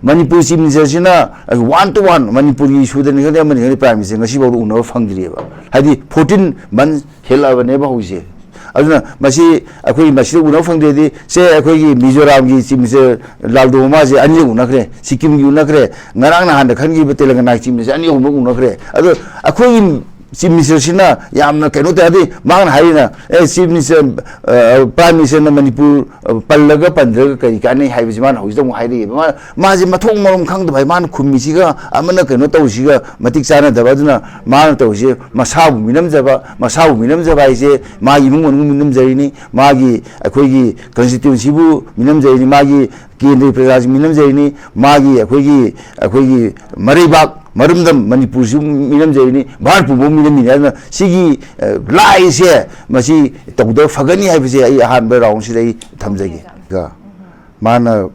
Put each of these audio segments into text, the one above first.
Manipur Chief Minister one to one Manipur issue the Prime Minister Uno Fangriva. Hadi 14 months hell of a neighborhood. Aduna Masi Akui Masi Uno Fangdi say Akui Mizoram Chief Minister Laldo Mazi and you Nakre, Sikkim Unakre, Narana and the Kangi Telangana Chief Minister and you Unakre. Akui Chief Minister Sina Yamna Kanutadi, Man Harina, Chief Minister Prime Minister Manipur Palaga Pandra Kani Havisman, who is the Hadi Mazi Matong Morum Kang by Man Kumisiga, Amanaka Notoshiga, Matiksana, the Vaduna, Manatoshi, Masau Minamzaba, Masau Minamzaba, Magi Minamzarini, Magi Akwegi Constituency Minamzarini, Magi Kindi Prasas Minamzarini, Magi Akwegi Maribak. Marumdam Manipur Minam Jaini, Barpu Minamina, Sigi, lies here, Masi, Todo Fagani, I say, I had around Sidi Tamzagi. Mana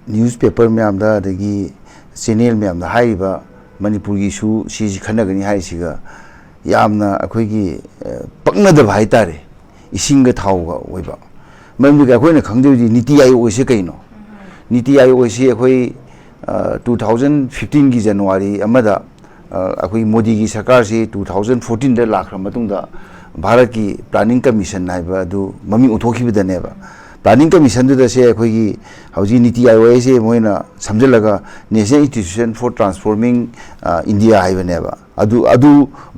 newspaper Miamda, the Gi, Senil Miam, the Haiba, Manipur issue, she's Kanagani Haisiga, Yamna, Akwegi, Pagna the Haitari, Isinga Tauga, Weba. Mamika, when a Kandu, Niti I was a Kano. Niti I was here, 2015 की जनवरी अमदा अखोई मोदी की सरकार से 2014 दे लाख रमतुंगा भारत की planning commission नाइबा दु ममी उठोखी बदनेबा प्लानिंग कमीशन दु से अखोई की हौजी नीति आयोग से मोइना समझलगा national institution for transforming India हाइबनेबा अदु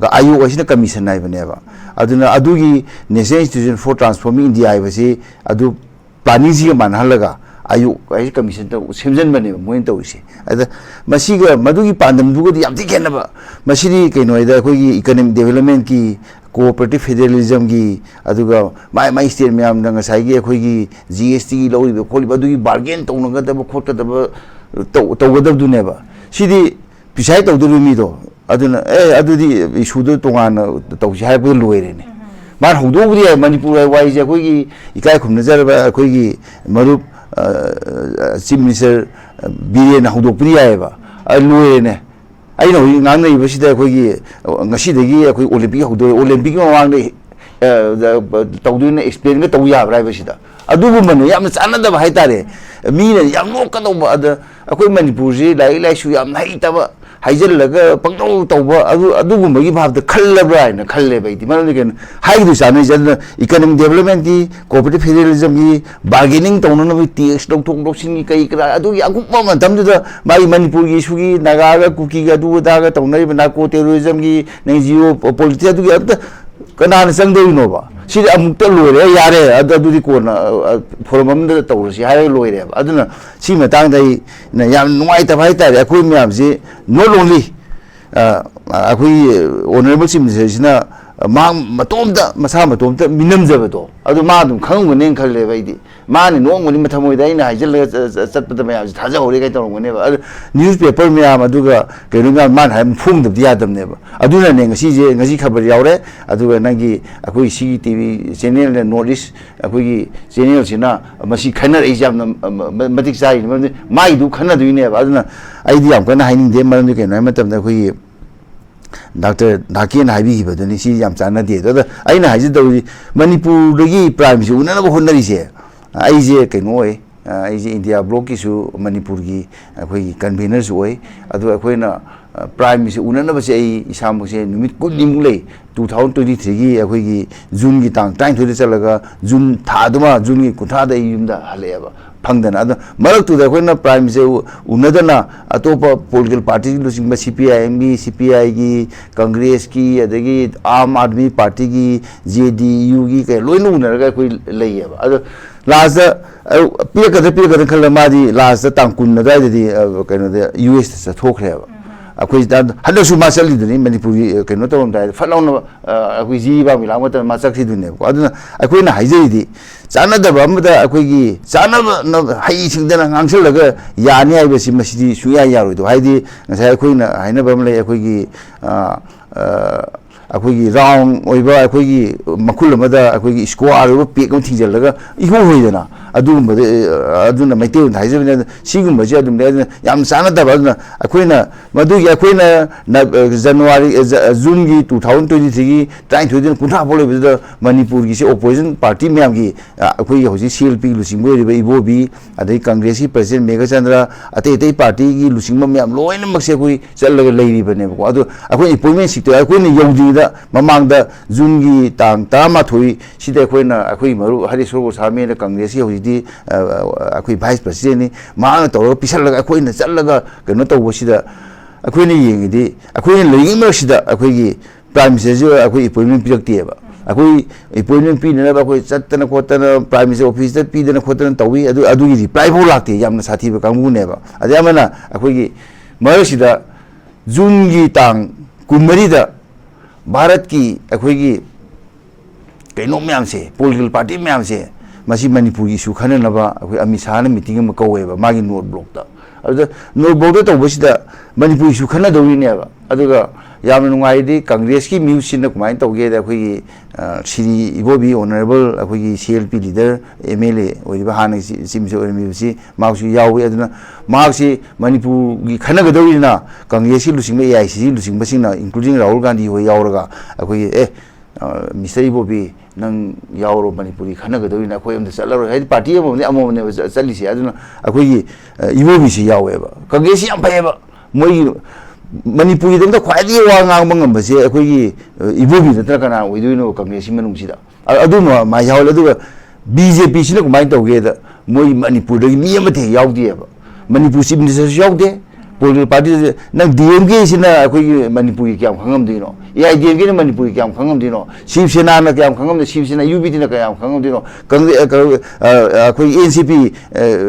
गा आयोग असिना कमीशन नाइबनेबा अदुना अदु की national institution for transforming India हाइबसे अदु प्लानिंग जी मानहलगा Ayu commission to Simson Mani, Mointosi. Masiga, Madugi Pandam, Dugu, the Amtikanaba, Masidi, Kenoida, economic development key, cooperative federalism key, Aduga, my state Miam Nangasagi, Kogi, GST, Low, Kolibadu, bargain, Tonga, Kota, Tawada do never. Sidi, beside of the Rumido, Aduna, Adudi, Ishudu Tongan, the Tawshaibu Luerin. Man who do Manipur, why is a Kogi, Ikakum Nazarba, Kogi, Marup. Chief Minister Biren Hudopria, I know, I know, Nana University, Nashidagi, Olympic, Olympic, the Tawdun explain the Tawya, Ravishida. A do woman, Yams another Haitare, mean and Yamoka other equipment Puji, like Shuyam Haitava. Hazel Pangto Toba, Adugum, you have the color brand, a color by the American high design, economic development, cooperative federalism, bargaining, Tononovi, Tongoxin, Adu Yakuma, come to the my Manipur Yishugi, Nagaga, Cookie, Adu, Daga, Tonav, Narco terrorism, Nazio, Politia together, Kanan Sunday Nova. She Amutelu, Yare, Adu the corner for a moment the Taurus, Yare Loire, Aduna, Simatang, Yam White of Haita, Aquimiam, not only honorable Simsina, Matomda, Masamatomta, Minamzabato, Adumadum, Kangu, Nenkalevadi, Man and one when Matamoidina, I just set the maps, Taza, whenever newspaper Miamaduga, Gerunga man have formed the Adam never. Aduna Nangasi, Nazika, Adua Nagi, Akui TV, Senil and Nordish, Akui, Senil Sina, Masi Kana Asian, Matic side, my do Kana do never. Aduna idea, I'm gonna hiding them, and I'm the Dr. Naki and Habi, but then see Yamsana did. I know I said Manipur Prime, you never wonder is here. I say Kenoy, I say India block issue, Manipurgi, conveners way, Aduaquena Prime is never say Isamu say, good nimule, 2023, a June Gitang, time to the Salaga, June Taduma, Juni Kutada Yunda Haleva. Pangdan other Marak to the Quena Prime say Unadana, Atopa political party losing by CPI, CPI, Congress key, the Arm Army Party, JDU, Lunar, Layeva. Other last Pika the Kalamadi, last the Tankun, the US talk here. A quiz that Hadasu Masali, the Manipuri cannot own that Falon Aquiziva, Milamata, Masaki Dune. I couldn't hide Sana the Bamada, Aquigi, Sana Haishing then Answer Yani, I was in Masidi, Suya Yaru to Heidi, and say Queen, I never lay Aquigi. ꯑꯩꯈꯣꯏꯒꯤ round ꯑꯣꯏꯕ ꯑꯩꯈꯣꯏꯒꯤ ꯃꯈꯨꯜ ꯑꯃꯗ ꯑꯩꯈꯣꯏꯒꯤ square ꯑꯣꯏꯕ ꯄꯦꯛ ꯑꯃ ꯊꯤꯡꯖꯤꯜꯂꯒ ꯏꯍꯣꯏ ꯍꯣꯏꯗꯅ ꯑꯗꯨꯒꯨꯝꯕꯗ ꯑꯗꯨꯅ ꯃꯩꯇꯩꯂꯣꯟꯗ ꯍꯥꯏꯖꯕꯅꯤ ꯁꯤꯒꯨꯝꯕꯁꯦ ꯑꯗꯨꯝ ꯂꯩ ꯑꯗꯨꯅ ꯌꯥꯝ ꯆꯥꯟꯅꯗꯕ ꯑꯗꯨꯅ ꯑꯩꯈꯣꯏꯅ ꯃꯗꯨꯒꯤ ꯑꯩꯈꯣꯏꯅ ꯖꯅꯋꯥꯔꯤ ꯖꯨꯟꯒꯤ 2023ꯒꯤ 23ꯗꯅ ꯀꯨꯟꯊ꯭ꯔꯥ ꯐꯥꯎ ꯂꯩꯕꯗꯨꯗ ꯃꯅꯤꯄꯨꯔꯒꯤꯁꯦ ꯑꯣꯄꯣꯖꯤꯁꯟ ꯄꯥꯔꯇꯤ ꯃꯌꯥꯝꯒꯤ ꯑꯩꯈꯣꯏꯒꯤ ꯍꯧꯖꯤꯛ CLP ꯂꯨꯆꯤꯡꯕ ꯑꯣꯏꯔꯤꯕ ꯏꯕꯣꯕꯤ ꯑꯗꯩ ꯀꯪꯒ꯭ꯔꯦꯁꯀꯤ ꯄ꯭ꯔꯁꯤꯗꯦꯟ ꯃꯦꯘꯆꯟꯗ꯭ꯔ ꯑꯇꯩ ꯑꯇꯩ ꯄꯥꯔꯇꯤꯒꯤ ꯂꯨꯆꯤꯡꯕ ꯃꯌꯥꯝ ꯂꯣꯏꯅꯃꯛꯁꯦ ꯑꯩꯈꯣꯏ ꯆꯠꯂꯒ ꯂꯩꯔꯤꯕꯅꯦꯕꯀꯣ ꯑꯗꯣ ꯑꯩꯈꯣꯏ ꯑꯦꯄꯣꯏꯟꯃꯦꯟ ꯁꯤꯛꯇ ꯑꯩꯈꯣꯏꯅ ꯌꯧꯗ꯭ꯔꯤꯉꯩꯗ ꯃꯃꯥꯡꯗ ꯖꯨꯟꯒꯤ ꯇꯥꯡ 12 ꯁꯤꯗ ꯑꯩꯈꯣꯏꯅ ꯑꯩꯈꯣꯏ ꯃꯔꯨꯞ ꯍꯔꯤꯁꯣꯔ ꯒꯣꯁꯥꯃꯤꯅ ꯀꯪꯒ꯭ꯔꯦꯁꯀꯤ ꯍꯧꯖꯤꯛꯇꯤ ꯑꯩꯈꯣꯏ ꯚꯥꯏꯁ ꯄ꯭ꯔꯁꯤꯗꯦꯟꯅꯤ ꯃꯍꯥꯛꯅ ꯇꯧꯔꯒ ꯄꯤꯁꯜꯂꯒ ꯑꯩꯈꯣꯏꯅ ꯆꯠꯂꯒ ꯀꯩꯅꯣ ꯇꯧꯕꯁꯤꯗ ꯑꯩꯈꯣꯏꯅ ꯌꯦꯡꯉꯤꯗꯤ ꯑꯩꯈꯣꯏꯅ ꯂꯩꯔꯤꯉꯩ ꯃꯔꯛꯁꯤꯗ ꯑꯩꯈꯣꯏꯒꯤ ꯄ꯭ꯔꯥꯏꯝ ꯃꯤꯅꯤꯁꯇꯔꯁꯨ ꯑꯩꯈꯣꯏ ꯑꯦꯄꯣꯏꯟꯃꯦꯟ ꯄꯤꯔꯛꯇꯦꯕ ꯑꯩꯈꯣꯏ ꯑꯦꯄꯣꯏꯟꯃꯦꯟ ꯄꯤꯅꯅꯕ ꯑꯩꯈꯣꯏ ꯆꯠꯇꯅ ꯈꯣꯠꯇꯅ ꯄ꯭ꯔꯥꯏꯝ ꯃꯤꯅꯤꯁꯇꯔ ꯑꯣꯐꯤꯁꯇ ꯄꯤꯗꯅ ꯈꯣꯠꯇꯅ ꯇꯧꯋꯤ ꯑꯗꯨꯒꯤ ꯔꯤꯄ꯭ꯂꯥꯏ ꯐꯥꯎ ꯂꯥꯛꯇꯦ ꯌꯥꯝꯅ ꯁꯥꯊꯤꯕ ꯀꯥꯡꯕꯨꯅꯦꯕ ꯑꯗꯩ ꯑꯃꯅ ꯑꯩꯈꯣꯏꯒꯤ ꯃꯔꯛꯁꯤꯗ ꯖꯨꯟꯒꯤ ꯇꯥꯡ 24ꯗ ꯚꯥꯔꯠꯀꯤ ꯑꯩꯈꯣꯏꯒꯤ ꯀꯩꯅꯣ ꯃꯌꯥꯝꯁꯦ ꯄꯣꯂꯤꯇꯤꯀꯦꯜ ꯄꯥꯔꯇꯤ ꯃꯌꯥꯝꯁꯦ ꯃꯁꯤ ꯃꯅꯤꯄꯨꯔꯒꯤ ꯏꯁꯨ ꯈꯟꯅꯅꯕ ꯑꯩꯈꯣꯏ ꯑꯃꯤꯠ ꯁꯥꯍꯅ ꯃꯤꯇꯤꯡ ꯑꯃ ꯀꯧꯋꯦꯕ ꯃꯥꯒꯤ ꯅꯣꯔꯠ ꯕ꯭ꯂꯣꯛꯇ ꯑꯗꯨꯗ ꯅꯣꯔꯠ ꯕ꯭ꯂꯣꯛꯇ ꯇꯧꯕꯁꯤꯗ ꯃꯅꯤꯄꯨꯔ ꯏꯁꯨ ꯈꯟꯅꯗꯧꯔꯤꯅꯦꯕ ꯑꯗꯨꯒ ꯌꯥꯝꯅ ꯅꯨꯡꯉꯥꯏꯔꯗꯤ ꯀꯪꯒ꯭ꯔꯦꯁꯀꯤ ꯃ꯭ꯌꯨꯁꯁꯤꯅ ꯀꯃꯥꯏꯅ ꯇꯧꯒꯦꯗ ꯑꯩꯈꯣꯏꯒꯤ ꯁꯤꯔꯤ 이보비 ꯑꯣꯅꯔꯦꯕꯜ ꯑꯩꯈꯣꯏꯒꯤ CLP ꯂꯤꯗꯔ MLA ꯑꯣꯏꯔꯤꯕ ꯍꯥꯟꯅꯒꯤ ꯆꯤꯐ ꯃꯤꯅꯤꯁꯇꯔ ꯑꯣꯏꯔꯝꯃꯤꯕꯁꯤ ꯃꯍꯥꯛꯁꯨ ꯌꯥꯎꯏ ꯑꯗꯨꯅ ꯃꯍꯥꯛꯁꯤ ꯃꯅꯤꯄꯨꯔꯒꯤ ꯈꯟꯅꯒꯗꯧꯔꯤꯅ ꯀꯪꯒ꯭ꯔꯦꯁꯀꯤ ꯂꯨꯆꯤꯡꯕ AICC ꯂꯨꯆꯤꯡꯕꯁꯤꯡꯅ ꯏꯟꯀ꯭ꯂꯨꯗꯤꯡ ꯔꯥꯍꯨꯜ ꯒꯥꯟꯙꯤ ꯍꯣꯏ ꯌꯥꯎꯔꯒ ꯑꯩꯈꯣꯏꯒꯤ ꯃꯤꯁꯇꯔ 이보비 ꯅꯪ ꯌꯥꯎꯔꯣ ꯃꯅꯤꯄꯨꯔꯤ ꯈꯟꯅꯒꯗꯧꯔꯤꯅ ꯑꯩꯈꯣꯏ ꯑꯝꯇ ꯆꯠꯂꯔꯣꯏ ꯍꯥꯏꯗꯤ ꯄꯥꯔꯇꯤ ꯑꯃꯃꯝꯅꯦꯕ ꯆꯠꯂꯤꯁꯦ ꯑꯗꯨꯅ ꯑꯩꯈꯣꯏꯒꯤ 이보비ꯁꯤ ꯌꯥꯎꯋꯦꯕ ꯀꯪꯒ꯭ꯔꯦꯁꯁꯤ ꯌꯥꯝ ꯐꯩꯌꯦꯕ ꯃꯣꯏꯒꯤ ꯃꯅꯤꯄꯨꯔꯒꯤꯗꯃꯛꯇ ꯈ꯭ꯋꯥꯏꯗꯒꯤ ꯋꯥ ꯉꯥꯡꯕ ꯉꯝꯕꯁꯦ ꯑꯩꯈꯣꯏꯒꯤ 이보비 ꯅꯠꯇ꯭ꯔ ꯀꯅꯥ ꯑꯣꯏꯗꯣꯏꯅꯣ ꯀꯪꯒ꯭ꯔꯦꯁꯀꯤ ꯃꯅꯨꯡꯁꯤꯗ ꯑꯗꯨꯃ ꯃꯥ ꯌꯥꯎꯍꯜꯂꯦ ꯑꯗꯨꯒ BJPꯁꯤꯅ ꯀꯃꯥꯏꯅ ꯇꯧꯒꯦꯗ ꯃꯣꯏ ꯃꯅꯤꯄꯨꯔꯗꯒꯤ ꯃꯤ ꯑꯃꯠꯇ ꯍꯦꯛ ꯌꯥꯎꯗꯦꯕ ꯃꯅꯤꯄꯨꯔ ꯆꯤꯐ ꯃꯤꯅꯤꯁꯇꯔꯁꯨ ꯌꯥꯎꯗꯦ ꯄꯣꯂꯤꯇꯤꯀꯦꯜ ꯄꯥꯔꯇꯤꯁꯦ ꯅꯪ DMKꯁꯤꯅ ꯑꯩꯈꯣꯏꯒꯤ ꯃꯅꯤꯄꯨꯔꯒꯤ ꯀꯌꯥꯝ ꯈꯪꯉꯝꯗꯣꯏꯅꯣ AIDMKꯅ ꯃꯅꯤꯄꯨꯔꯒꯤ ꯀꯌꯥꯝ ꯈꯪꯉꯝꯗꯣꯏꯅꯣ ꯁꯤꯕ ꯁꯦꯅꯥꯅ ꯀꯌꯥꯝ ꯈꯪꯉꯝꯗꯣꯏꯅꯣ ꯁꯤꯕ ꯁꯦꯅꯥ UBDꯅ ꯀꯌꯥꯝ ꯈꯪꯉꯝꯗꯣꯏꯅꯣ ꯑꯩꯈꯣꯏꯒꯤ NCP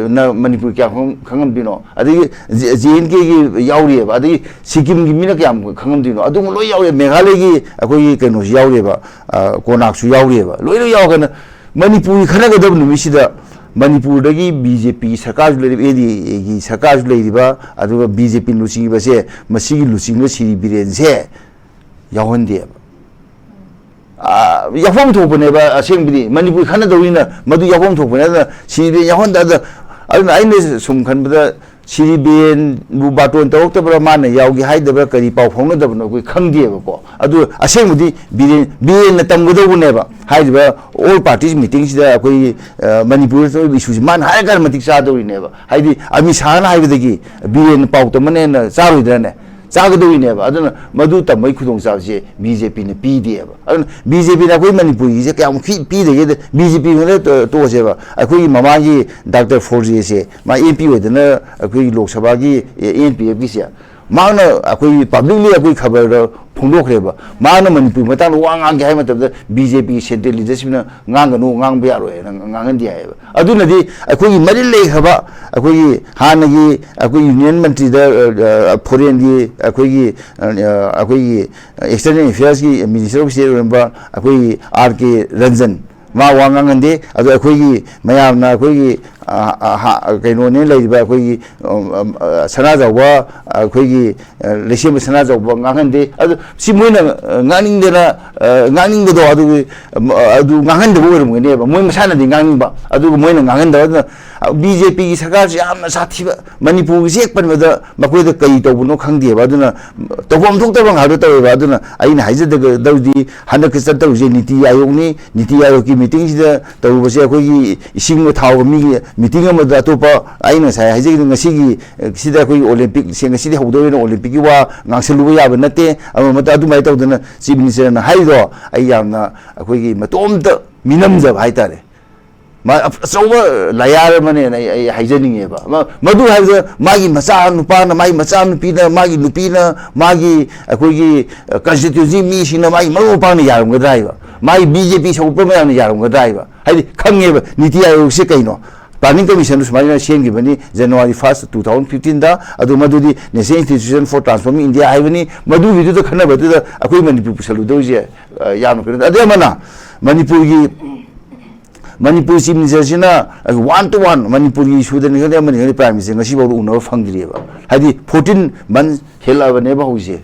나 ꯃꯅꯤꯄꯨꯔ ꯀꯌꯥꯝ ꯈꯪꯉꯝꯗꯣꯏꯅꯣ ꯑꯗꯒꯤ JNKꯒꯤ ꯌꯥꯎꯔꯤꯑꯕ ꯑꯗꯒꯤ ꯁꯤꯛꯀꯤꯝꯒꯤ ꯃꯤꯅ ꯀꯌꯥꯝ ꯈꯪꯉꯝꯗꯣꯏꯅꯣ ꯑꯗꯨꯝ ꯂꯣꯏ ꯌꯥꯎꯔꯦ ꯃꯦꯘꯥꯂꯌꯒꯤ ꯑꯩꯈꯣꯏꯒꯤ ꯀꯩꯅꯣꯁꯨ ꯌꯥꯎꯔꯤꯑꯕ ꯀꯣꯅꯥꯛꯁꯨ ꯌꯥꯎꯔꯤꯑꯕ ꯂꯣꯏꯅ ꯌꯥꯎꯔꯒꯅ ꯃꯅꯤꯄꯨꯔꯒꯤ ꯈꯟꯅꯒꯗꯕ ꯅꯨꯃꯤꯠꯁꯤꯗ ꯃꯅꯤꯄꯨꯔꯗꯒꯤ BJP ꯁꯔꯀꯥꯔꯁꯨ ꯂꯩꯔꯤꯕ ADAꯒꯤ ꯁꯔꯀꯥꯔꯁꯨ ꯂꯩꯔꯤꯕ ꯑꯗꯨꯒ BJP ꯂꯨꯆꯤꯡꯕꯁꯦ ꯃꯁꯤꯒꯤ ꯂꯨꯆꯤꯡꯕ ꯁꯤꯔꯤ ꯕꯤꯔꯦꯟꯁꯦ ꯌꯥꯎꯍꯟꯗꯦꯕ ꯌꯥꯎꯐꯝ ꯊꯣꯛꯄꯅꯦꯕ ꯑꯁꯦꯡꯕꯗꯤ ꯃꯅꯤꯄꯨꯔ ꯈꯟꯅꯗꯧꯔꯤꯅ ꯃꯗꯨ ꯌꯥꯎꯐꯝ ꯊꯣꯛꯄꯅꯦ ꯑꯗꯨꯅ ꯁꯤꯔꯤ ꯕꯤꯔꯦꯟ ꯌꯥꯎꯍꯟꯗ ꯑꯗꯨꯅ ꯑꯩꯅ ꯁꯨꯝ ꯈꯟꯕꯗ ꯁꯤꯔꯤ ꯕꯤꯔꯦꯟꯕꯨ ꯕꯥꯇꯣꯟ ꯇꯧꯔꯛꯇꯕ꯭ꯔꯥ ꯃꯥꯅ ꯌꯥꯎꯒꯦ ꯍꯥꯏꯗꯕ꯭ꯔꯥ ꯀꯔꯤ ꯄꯥꯎ ꯐꯥꯎꯅꯗꯕꯅꯣ ꯑꯩꯈꯣꯏ ꯈꯪꯗꯦꯕꯀꯣ ꯑꯗꯨ ꯑꯁꯦꯡꯕꯗꯤ ꯕꯤꯔꯦꯟꯅ ꯇꯝꯒꯗꯧꯕꯅꯦꯕ ꯍꯥꯏꯔꯤꯕ ꯑꯣꯜ ꯄꯥꯔꯇꯤꯁ ꯃꯤꯇꯤꯡꯁꯤꯗ ꯑꯩꯈꯣꯏꯒꯤ ꯃꯅꯤꯄꯨꯔꯗ ꯊꯣꯛꯏꯕ ꯏꯁꯨꯁꯤ ꯃꯥꯅ ꯍꯥꯏꯔꯀꯥꯟꯗ ꯃꯇꯤꯛ ꯆꯥꯗꯧꯔꯤꯅꯦꯕ ꯍꯥꯏꯗꯤ ꯑꯃꯤꯠ ꯁꯥꯍꯅ ꯍꯥꯏꯕꯗꯒꯤ ꯕꯤꯔꯦꯟꯅ ꯄꯥꯎ ꯇꯝꯃꯅ ꯍꯦꯟꯅ ꯆꯥꯔꯣꯏꯗ꯭ꯔꯅꯦ ꯆꯥꯒꯗꯧꯔꯤꯅꯦꯕ ꯑꯗꯨꯅ ꯃꯗꯨ ꯇꯝꯕꯒꯤ ꯈꯨꯗꯣꯡꯆꯥꯕꯁꯦ BJPꯅ ꯄꯤꯗꯦꯕ ꯑꯗꯨꯅ BJPꯅ ꯑꯩꯈꯣꯏ ꯃꯅꯤꯄꯨꯔꯒꯤꯁꯦ ꯀꯌꯥꯝ ꯄꯤꯗꯒꯦꯗ BJP ꯈꯛꯇ ꯇꯣꯛꯑꯁꯦꯕ ꯑꯩꯈꯣꯏꯒꯤ ꯃꯃꯥꯡꯒꯤ ꯗꯥꯛꯇꯔ ꯐꯣꯔꯖꯦꯁꯦ ꯃꯥ MP ꯑꯣꯏꯗꯅ ꯑꯩꯈꯣꯏꯒꯤ ꯂꯣꯛ ꯁꯚꯥꯒꯤ ANPFꯒꯤꯁꯦ ꯃꯥꯅ ꯑꯩꯈꯣꯏ ꯄꯥꯕ꯭ꯂꯤꯛꯂꯤ ꯑꯩꯈꯣꯏ ꯈꯕꯔꯗ ꯐꯣꯡꯗꯣꯛꯈ꯭ꯔꯦꯕ ꯃꯥꯅ ꯃꯅꯤꯄꯨꯔ ꯃꯇꯥꯡꯗ ꯋꯥ ꯉꯥꯡꯒꯦ ꯍꯥꯏꯕ ꯃꯇꯝꯗ BJP ꯁꯦꯟꯇ꯭ꯔꯦꯜ ꯂꯤꯗꯔꯁꯤꯞꯅ ꯉꯥꯡꯒꯅꯨ ꯉꯥꯡꯕ ꯌꯥꯔꯣꯏꯅ ꯉꯥꯡꯍꯟꯗꯦ ꯍꯥꯏꯌꯦꯕ ꯑꯗꯨꯅꯗꯤ ꯑꯩꯈꯣꯏꯒꯤ ꯃꯔꯤ ꯂꯩꯈ꯭ꯔꯕ ꯑꯩꯈꯣꯏꯒꯤ ꯍꯥꯟꯅꯒꯤ ꯑꯩꯈꯣꯏ ꯌꯨꯅꯤꯌꯟ ꯃꯟꯇ꯭ꯔꯤꯗ ꯐꯣꯔꯦꯟꯒꯤ ꯑꯩꯈꯣꯏꯒꯤ ꯑꯦꯛꯁꯇꯔꯅꯦꯜ ꯑꯦꯐꯤꯌꯔꯁꯀꯤ ꯃꯤꯅꯤꯁꯇꯔ ꯑꯣꯐ ꯁ꯭ꯇꯦꯠ ꯑꯣꯏꯔꯝꯕ ꯑꯩꯈꯣꯏꯒꯤ RK ꯔꯟꯖꯟ ꯃꯥ ꯋꯥ ꯉꯥꯡꯍꯟꯗꯦ ꯑꯗꯣ ꯑꯩꯈꯣꯏꯒꯤ ꯃꯌꯥꯝꯅ ꯑꯩꯈꯣꯏꯒꯤ ꯀꯩꯅꯣꯅꯦ ꯂꯩꯔꯤꯕ ꯑꯩꯈꯣꯏꯒꯤ ꯁꯅꯥꯖꯥꯎꯕ ꯑꯩꯈꯣꯏꯒꯤ ꯂꯩꯁꯦꯝꯕ ꯁꯅꯥꯖꯥꯎꯕ ꯉꯥꯡꯍꯟꯗꯦ ꯑꯗꯨ ꯁꯤ ꯃꯣꯏꯅ ꯉꯥꯡꯅꯤꯡꯗꯅ ꯉꯥꯡꯅꯤꯡꯕꯗꯣ ꯑꯗꯨ ꯉꯥꯡꯍꯟꯗꯕ ꯑꯣꯏꯔꯝꯒꯅꯦꯕ ꯃꯣꯏ ꯃꯁꯥꯅꯗꯤ ꯉꯥꯡꯅꯤꯡꯕ ꯑꯗꯨꯒ ꯃꯣꯏꯅ ꯉꯥꯡꯍꯟꯗꯕ ꯑꯗꯨꯅ BJPꯒꯤ ꯁꯔꯀꯥꯔꯁꯤ ꯌꯥꯝꯅ ꯁꯥꯊꯤꯕ ꯃꯅꯤꯄꯨꯔꯒꯤꯁꯤ ꯍꯦꯛ ꯄꯟꯕꯗ ꯃꯈꯣꯏꯗ ꯀꯩ ꯇꯧꯕꯅꯣ ꯈꯪꯗꯦꯕ ꯑꯗꯨꯅ ꯇꯧꯐꯝ ꯊꯣꯛꯇꯕ ꯉꯥꯛꯇ ꯇꯧꯋꯦꯕ ꯑꯗꯨꯅ ꯑꯩꯅ ꯍꯥꯏꯖꯗꯧꯗꯤ ꯍꯟꯗꯛꯀꯤ ꯆꯠꯇꯧꯔꯤꯁꯦ ꯅꯤꯇꯤ ꯑꯥꯌꯣꯒꯅꯤ ꯅꯤꯇꯤ ꯑꯥꯌꯣꯒꯀꯤ ꯃꯤꯇꯤꯡꯁꯤꯗ ꯇꯧꯔꯨꯕꯁꯦ ꯑꯩꯈꯣꯏꯒꯤ ꯏꯁꯤꯡꯒ ꯊꯥꯎꯒ ꯃꯤꯒꯤ ꯃꯤꯇꯤꯡ ꯑꯃꯗ ꯑꯇꯣꯞꯄ ꯑꯩꯅ ꯉꯁꯥꯏ ꯍꯥꯏꯖꯈꯤꯕ ꯉꯁꯤꯒꯤ ꯁꯤꯗ ꯑꯩꯈꯣꯏꯒꯤ ꯑꯣꯂꯦꯝꯄꯤꯛꯁꯦ ꯉꯁꯤꯗꯤ ꯍꯧꯗꯣꯏꯅ ꯑꯣꯂꯦꯝꯄꯤꯛꯀꯤ ꯋꯥ ꯉꯥꯡꯁꯜꯂꯨꯕ ꯌꯥꯕ ꯅꯠꯇꯦ ꯑꯃꯃꯇ ꯑꯗꯨꯃꯥꯏꯅ ꯇꯧꯗꯅ ꯆꯤꯐ ꯃꯤꯅꯤꯁꯇꯔꯅ ꯍꯥꯏꯔꯤꯗꯣ ꯑꯩ ꯌꯥꯝꯅ ꯑꯩꯈꯣꯏꯒꯤ ꯃꯇꯣꯝꯇ ꯃꯤꯅꯝꯖꯕ ꯍꯥꯏꯇꯥꯔꯦ ꯑꯆꯧꯕ ꯂꯥꯌꯥꯔ ꯑꯃꯅꯦꯅ ꯑꯩ ꯍꯥꯏꯖꯅꯤꯡꯉꯦꯕ ꯃꯗꯨ ꯍꯥꯏꯕꯗ ꯃꯥꯒꯤ ꯃꯆꯥ ꯅꯨꯄꯥꯅ ꯃꯥꯒꯤ ꯃꯆꯥ ꯅꯨꯄꯤꯅ ꯃꯥꯒꯤ ꯅꯨꯄꯤꯅ ꯃꯥꯒꯤ ꯑꯩꯈꯣꯏꯒꯤ ꯀꯟꯁꯇꯤꯇ꯭ꯌꯨꯟꯁꯤ ꯃꯤꯁꯤꯡꯅ ꯃꯥꯒꯤ ꯃꯔꯨꯞ ꯃꯄꯥꯡꯅ ꯌꯥꯔꯝꯒꯗ꯭ꯔꯥ ꯍꯥꯏꯕ ꯃꯥꯒꯤ BJP ꯁꯧꯒꯠꯄ ꯃꯌꯥꯝꯅ ꯌꯥꯔꯝꯒꯗ꯭ꯔꯥ ꯍꯥꯏꯕ ꯍꯥꯏꯗꯤ ꯈꯪꯉꯦꯕ ꯅꯤꯇꯤ ꯑꯥꯌꯣꯒꯁꯤ ꯀꯩꯅꯣ ꯄ꯭ꯂꯥꯅꯤꯡ ꯀꯃꯤꯁꯟꯗꯨ ꯁꯨꯃꯥꯏꯅ ꯁꯦꯝꯈꯤꯕꯅꯤ January 1, 2015ꯗ ꯑꯗꯨ ꯃꯗꯨꯗꯤ ꯅꯦꯁꯅꯦꯜ ꯏꯟꯁꯇꯤꯇ꯭ꯌꯨꯁꯟ ꯐꯣꯔ ꯇ꯭ꯔꯥꯟꯁꯐꯣꯔꯃꯤꯡ ꯏꯟꯗꯤꯌꯥ ꯍꯥꯏꯕꯅꯤ ꯃꯗꯨꯒꯤꯗꯨꯗ ꯈꯟꯅꯕꯗꯨꯗ ꯑꯩꯈꯣꯏ ꯃꯅꯤꯄꯨꯔ ꯄꯨꯁꯜꯂꯨꯗꯧꯔꯤꯁꯦ ꯌꯥꯝꯅ ꯀꯩꯅꯣ ꯑꯗꯩ ꯑꯃꯅ ꯃꯅꯤꯄꯨꯔ ꯆꯤꯐ ꯃꯤꯅꯤꯁꯇꯔꯁꯤꯅ 1-to-1 ꯃꯅꯤꯄꯨꯔꯒꯤ ꯏꯁꯨꯗꯅꯤ ꯈꯪꯗꯦ ꯑꯃꯅꯤ ꯈꯪꯗꯦ ꯄ꯭ꯔꯥꯏꯝ ꯃꯤꯅꯤꯁꯇꯔ ꯉꯁꯤꯐꯥꯎꯗ ꯎꯅꯕ ꯐꯪꯗ꯭ꯔꯤꯑꯕ ꯍꯥꯏꯗꯤ 14 ꯃꯟꯊ ꯍꯦꯜꯂꯛꯑꯕꯅꯦꯕ ꯍꯧꯖꯤꯛꯁꯦ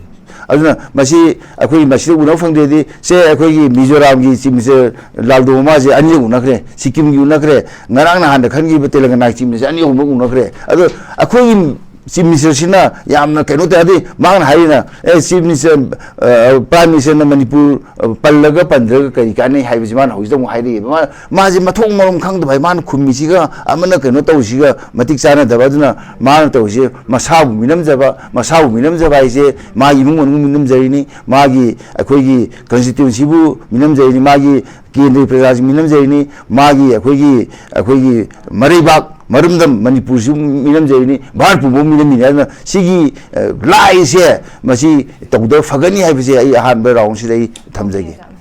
aduna masi akoi masi una phangde di se akoi Mizoram gi chim se laldo ma je ani una kre Sikkim gi una kre ngarang na han khan gi Telangana chim se ani una kre ado akoi Chief Minister sina yamna keno tadi mang haina Chief Minister Prime Minister na Manipur pallaga pandraga kai kani haibisi man hausi dong hairi ma je mathong marom khang bai man khummi siga amana keno tawsiga matik chana dabaduna man tawsi masabu minam jaba ise ma imung minam jaini magi akhoi constituency bu minam jaini magi kendri praja minam jaini magi akhoi Maribak Marumdam Manipur minam jaini Bharpu minam mina sigi lai se masi tawda fagani haibise ai ahan ba raung sidai thamjagi